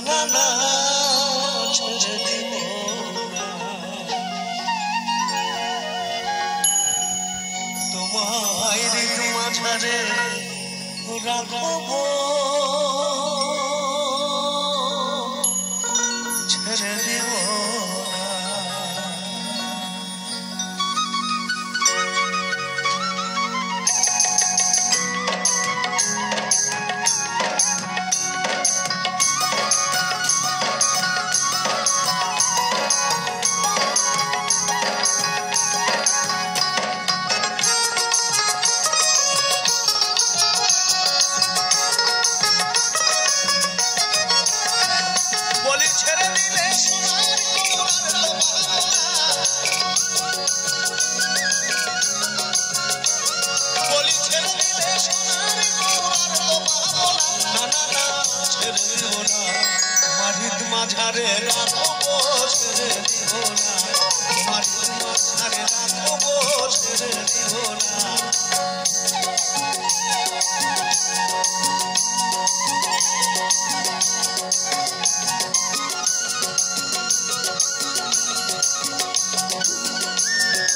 না না ছেড়ে দিব না তোমায় হৃদ মাঝারে রাখবো ছেড়ে দিব মাঝারে রাখবো ছেড়ে দিব না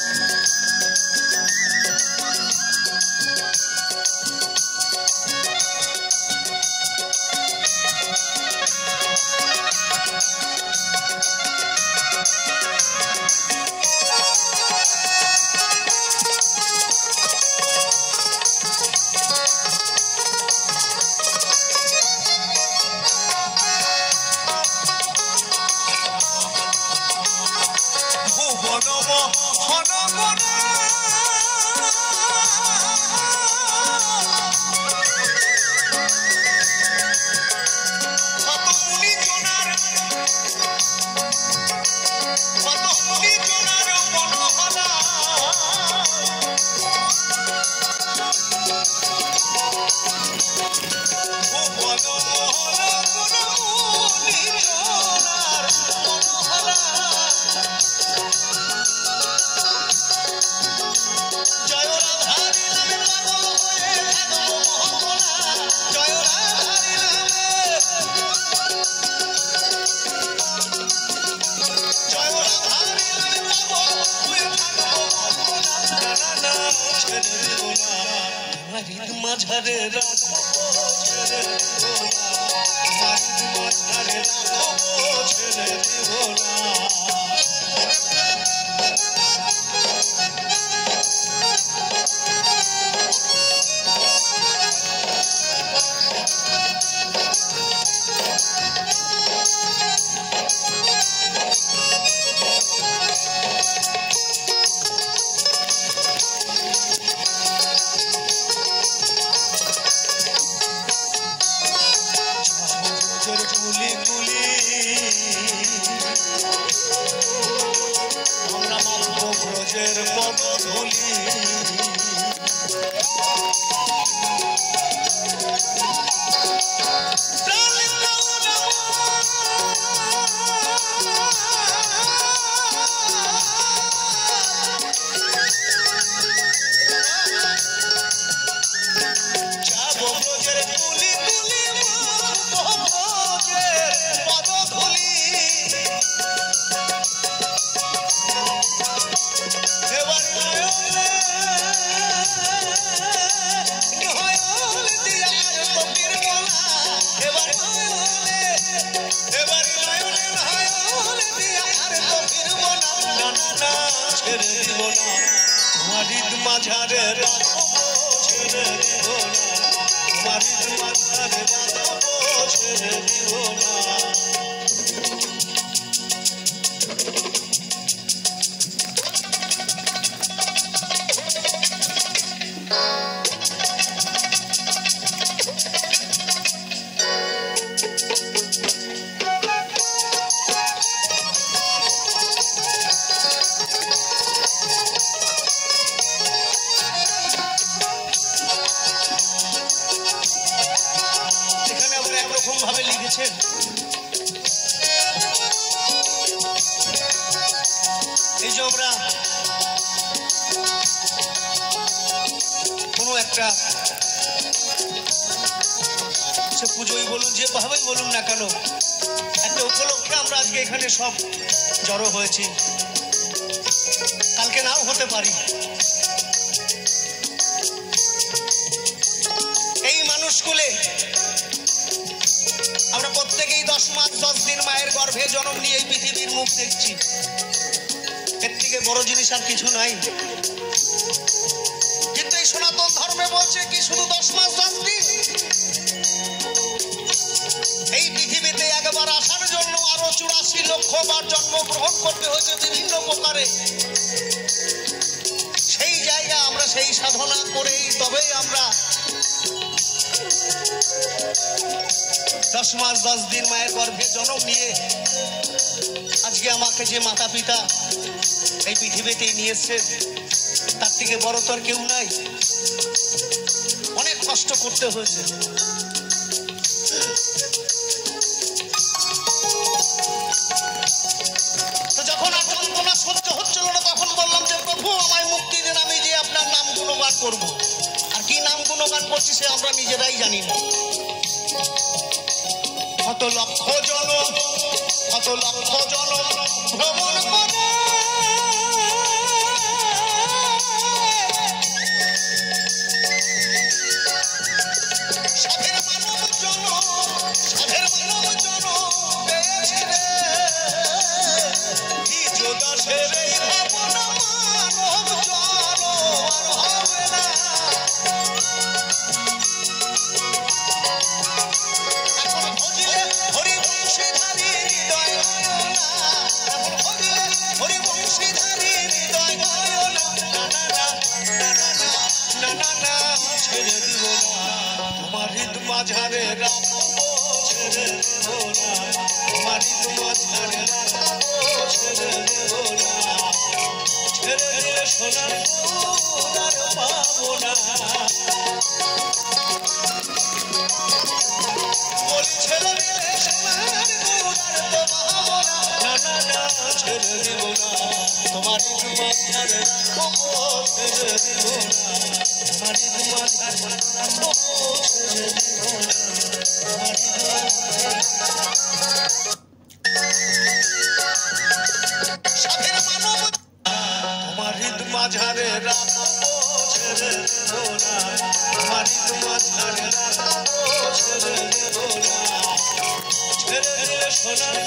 মাঝারে রাখবো ছেড়ে দিব না মাঝারে রাখবো ছেড়ে দিব না মাঝারে রাখবো ছেড়ে দিব না ব্রজের পদধূলি যাবো ব্রজের তুলি তুলি পদধূলি ছেড়ে দিব না মারিদ মাঝারে রাখবো ছেড়ে দিব না মারিদ মাঝারে রাখবো ছেড়ে দিব না ভাবে লিখেছেন এই যে আমরা কোনো একটা সে পুজোই বলুন, যেভাবেই বলুন না কেন, একটা উপলক্ষে আমরা আজকে এখানে সব জড়ো হয়েছি, কালকে নাও হতে পারি। এই মানুষগুলো আমরা প্রত্যেকেই 10 মাস 10 দিন মায়ের গর্ভে জন্ম নিয়ে এই পৃথিবীর মুখ দেখছি। এর থেকে বড় জিনিস আর কিছু নাই। কিন্তু এই সনাতন ধর্মে বলছে কি শুধু 10 মাস 10 দিন। এই পৃথিবীতে একবার আসার জন্য আরো 84 লক্ষ বার জন্মগ্রহণ করতে হয়েছে বিভিন্ন প্রকারে। সেই জায়গা আমরা সেই সাধনা করেই তবেই আমরা 10 মাস 10 দিন মায়ের গর্ভে জন্ম নিয়ে আজকে আমাকে যে মাতা পিতা এই পৃথিবীতেই নিয়ে এসছে, তার থেকে বড় তো আর কেউ নাই। অনেক কষ্ট করতে হয়েছে। তো যখন আর যন্ত্রণা সহ্য হচ্ছিল না, তখন বললাম যে প্রভু আমায় মুক্তি দিন, আমি যে আপনার নাম গুণগান করবো। আর কি নাম গুণগান করছি সে আমরা নিজেরাই জানি না। কত লক্ষ জনম ভ্রমণ করে সাধের মানব জনম পেয়েছি রে। দাসের এই ভাবনা মানব জনম আর হবে না। এখন ভজিলে হরিবংশীধারী হৃদয় নয়না, এখন ভজিলে হরিবংশীধারী হৃদয় নয়না। না ছেড়ে দিব না তোমার হৃদ মাঝারে রাখবো, ছেড়ে দেব না তোমার হৃদ মাঝারে রাখবো, ছেড়ে দেব না। ছেড়ে দিলে সোনার আর পাবো না। বলি ছেড়ে দিলে সোনার তো পাবো না। না ছেড়ে দিব না তোমার হৃদ মাঝারে রাখবো, ছেড়ে দিব না তোমার হৃদ মাঝারে রাখবো, ছেড়ে দিব না তোমার হৃদ মাঝারে। সাধের মানব তোমার হৃদ মাঝারে রাখবো, ছেড়ে দেব না তোমার হৃদ মাঝারে রাখবো, ছেড়ে দেব না। ছেড়ে দিলে সোনার